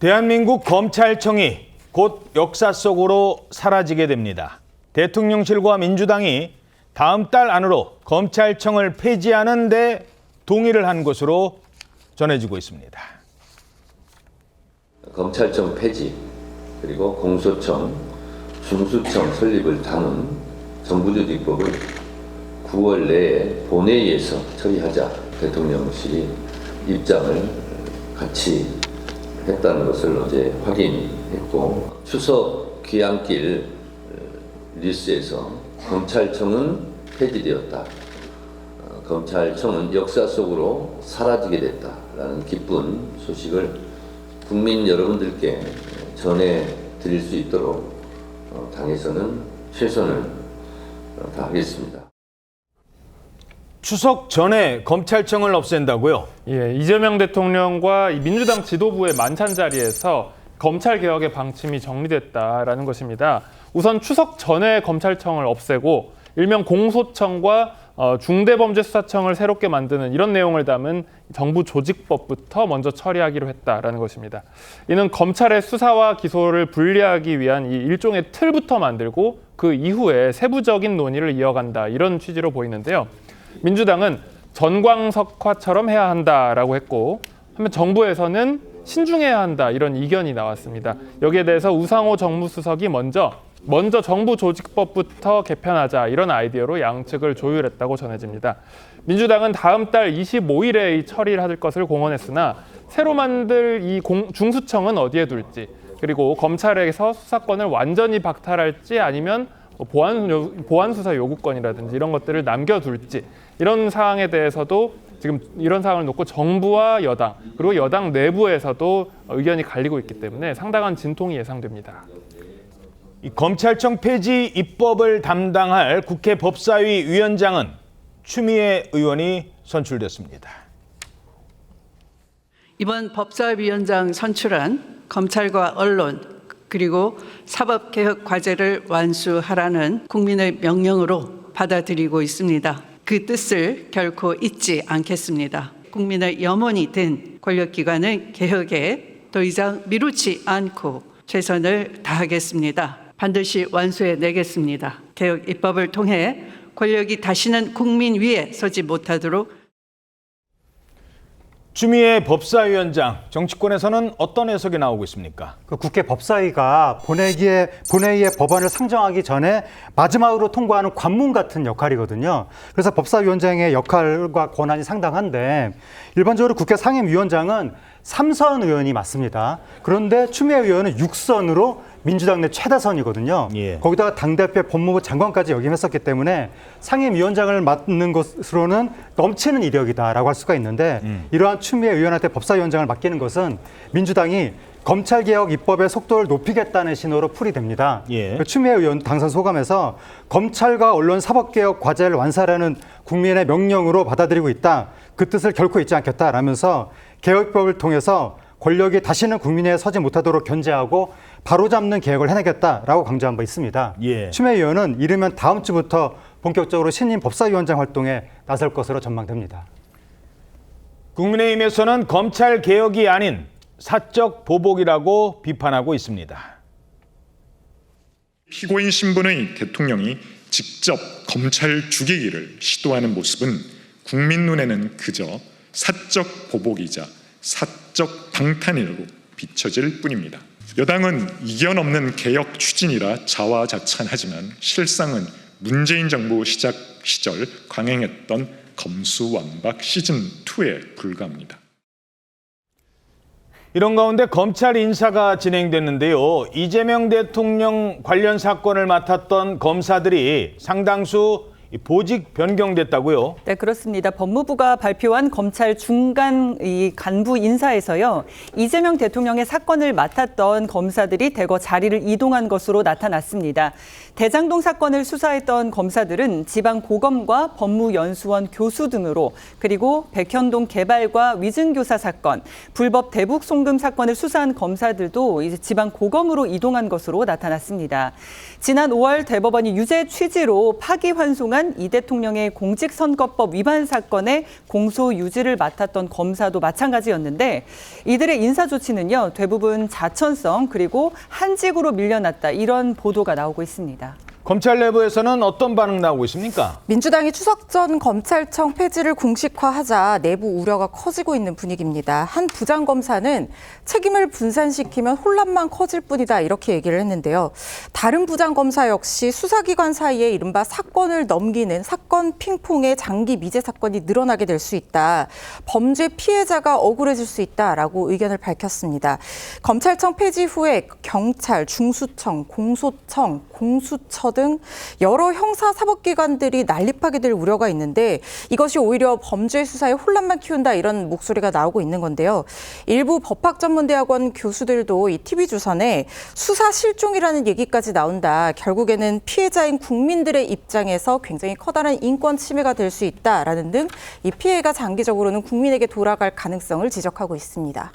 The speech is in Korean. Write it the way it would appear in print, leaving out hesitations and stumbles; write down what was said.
대한민국 검찰청이 곧 역사 속으로 사라지게 됩니다. 대통령실과 민주당이 다음 달 안으로 검찰청을 폐지하는 데 동의를 한 것으로 전해지고 있습니다. 검찰청 폐지, 그리고 공소청, 중수청 설립을 담은 정부조직법을 9월 내에 본회의에서 처리하자 대통령실이 입장을 같이 했다는 것을 어제 확인했고, 추석 귀향길 뉴스에서 검찰청은 폐지되었다, 검찰청은 역사 속으로 사라지게 됐다라는 기쁜 소식을 국민 여러분들께 전해드릴 수 있도록 당에서는 최선을 다하겠습니다. 추석 전에 검찰청을 없앤다고요? 예, 이재명 대통령과 민주당 지도부의 만찬 자리에서 검찰개혁의 방침이 정리됐다라는 것입니다. 우선 추석 전에 검찰청을 없애고 일명 공소청과 중대범죄수사청을 새롭게 만드는 이런 내용을 담은 정부 조직법부터 먼저 처리하기로 했다라는 것입니다. 이는 검찰의 수사와 기소를 분리하기 위한 이 일종의 틀부터 만들고 그 이후에 세부적인 논의를 이어간다, 이런 취지로 보이는데요. 민주당은 전광석화처럼 해야 한다라고 했고, 한편 정부에서는 신중해야 한다, 이런 이견이 나왔습니다. 여기에 대해서 우상호 정무수석이 먼저 정부 조직법부터 개편하자, 이런 아이디어로 양측을 조율했다고 전해집니다. 민주당은 다음 달 25일에 이 처리를 할 것을 공언했으나 새로 만들 이 중수청은 어디에 둘지, 그리고 검찰에서 수사권을 완전히 박탈할지 아니면 보안 수사 요구권이라든지 이런 것들을 남겨둘지, 이런 사항에 대해서도 지금 이런 사항을 놓고 정부와 여당, 그리고 여당 내부에서도 의견이 갈리고 있기 때문에 상당한 진통이 예상됩니다. 이 검찰청 폐지 입법을 담당할 국회 법사위 위원장은 추미애 의원이 선출됐습니다. 이번 법사위원장 선출안 검찰과 언론 그리고 사법개혁 과제를 완수하라는 국민의 명령으로 받아들이고 있습니다. 그 뜻을 결코 잊지 않겠습니다. 국민의 염원이 된 권력기관의 개혁에 더 이상 미루지 않고 최선을 다하겠습니다. 반드시 완수해내겠습니다. 개혁 입법을 통해 권력이 다시는 국민 위에 서지 못하도록. 추미애 법사위원장, 정치권에서는 어떤 해석이 나오고 있습니까? 국회 법사위가 본회의에 법안을 상정하기 전에 마지막으로 통과하는 관문 같은 역할이거든요. 그래서 법사위원장의 역할과 권한이 상당한데, 일반적으로 국회 상임위원장은 3선 의원이 맞습니다. 그런데 추미애 의원은 6선으로 민주당 내 최다선이거든요. 예. 거기다가 당대표 법무부 장관까지 역임했었기 때문에 상임위원장을 맡는 것으로는 넘치는 이력이다라고 할 수가 있는데, 이러한 추미애 의원한테 법사위원장을 맡기는 것은 민주당이 검찰개혁 입법의 속도를 높이겠다는 신호로 풀이됩니다. 예. 추미애 의원 당선 소감에서 검찰과 언론 사법개혁 과제를 완수하라는 국민의 명령으로 받아들이고 있다, 그 뜻을 결코 잊지 않겠다라면서 개혁법을 통해서 권력이 다시는 국민에 서지 못하도록 견제하고 바로잡는 계획을 해내겠다라고 강조한 바 있습니다. 예. 추미애 의원은 이르면 다음 주부터 본격적으로 신임 법사위원장 활동에 나설 것으로 전망됩니다. 국민의힘에서는 검찰 개혁이 아닌 사적 보복이라고 비판하고 있습니다. 피고인 신분의 대통령이 직접 검찰 죽이기를 시도하는 모습은 국민 눈에는 그저 사적 보복이자 사적 방탄으로 비춰질 뿐입니다. 여당은 이견 없는 개혁 추진이라 자화자찬하지만 실상은 문재인 정부 시작 시절 강행했던 검수완박 시즌2에 불과합니다. 이런 가운데 검찰 인사가 진행됐는데요. 이재명 대통령 관련 사건을 맡았던 검사들이 상당수 보직 변경됐다고요? 네, 그렇습니다. 법무부가 발표한 검찰 중간 간부 인사에서요, 이재명 대통령의 사건을 맡았던 검사들이 대거 자리를 이동한 것으로 나타났습니다. 대장동 사건을 수사했던 검사들은 지방고검과 법무연수원 교수 등으로, 그리고 백현동 개발과 위증교사 사건, 불법 대북 송금 사건을 수사한 검사들도 이제 지방고검으로 이동한 것으로 나타났습니다. 지난 5월 대법원이 유죄 취지로 파기환송한 관한 이 대통령의 공직선거법 위반 사건의 공소 유지를 맡았던 검사도 마찬가지였는데 이들의 인사 조치는요, 대부분 자천성 그리고 한직으로 밀려났다, 이런 보도가 나오고 있습니다. 검찰 내부에서는 어떤 반응 나오고 있습니까? 민주당이 추석 전 검찰청 폐지를 공식화하자 내부 우려가 커지고 있는 분위기입니다. 한 부장검사는 책임을 분산시키면 혼란만 커질 뿐이다, 이렇게 얘기를 했는데요. 다른 부장검사 역시 수사기관 사이에 이른바 사건을 넘기는 사건 핑퐁의 장기 미제 사건이 늘어나게 될 수 있다. 범죄 피해자가 억울해질 수 있다라고 의견을 밝혔습니다. 검찰청 폐지 후에 경찰, 중수청, 공소청, 공수처 등 여러 형사 사법기관들이 난립하게 될 우려가 있는데 이것이 오히려 범죄 수사에 혼란만 키운다, 이런 목소리가 나오고 있는 건데요. 일부 법학전문대학원 교수들도 이 TV조선에 수사 실종이라는 얘기까지 나온다, 결국에는 피해자인 국민들의 입장에서 굉장히 커다란 인권 침해가 될 수 있다라는 등 이 피해가 장기적으로는 국민에게 돌아갈 가능성을 지적하고 있습니다.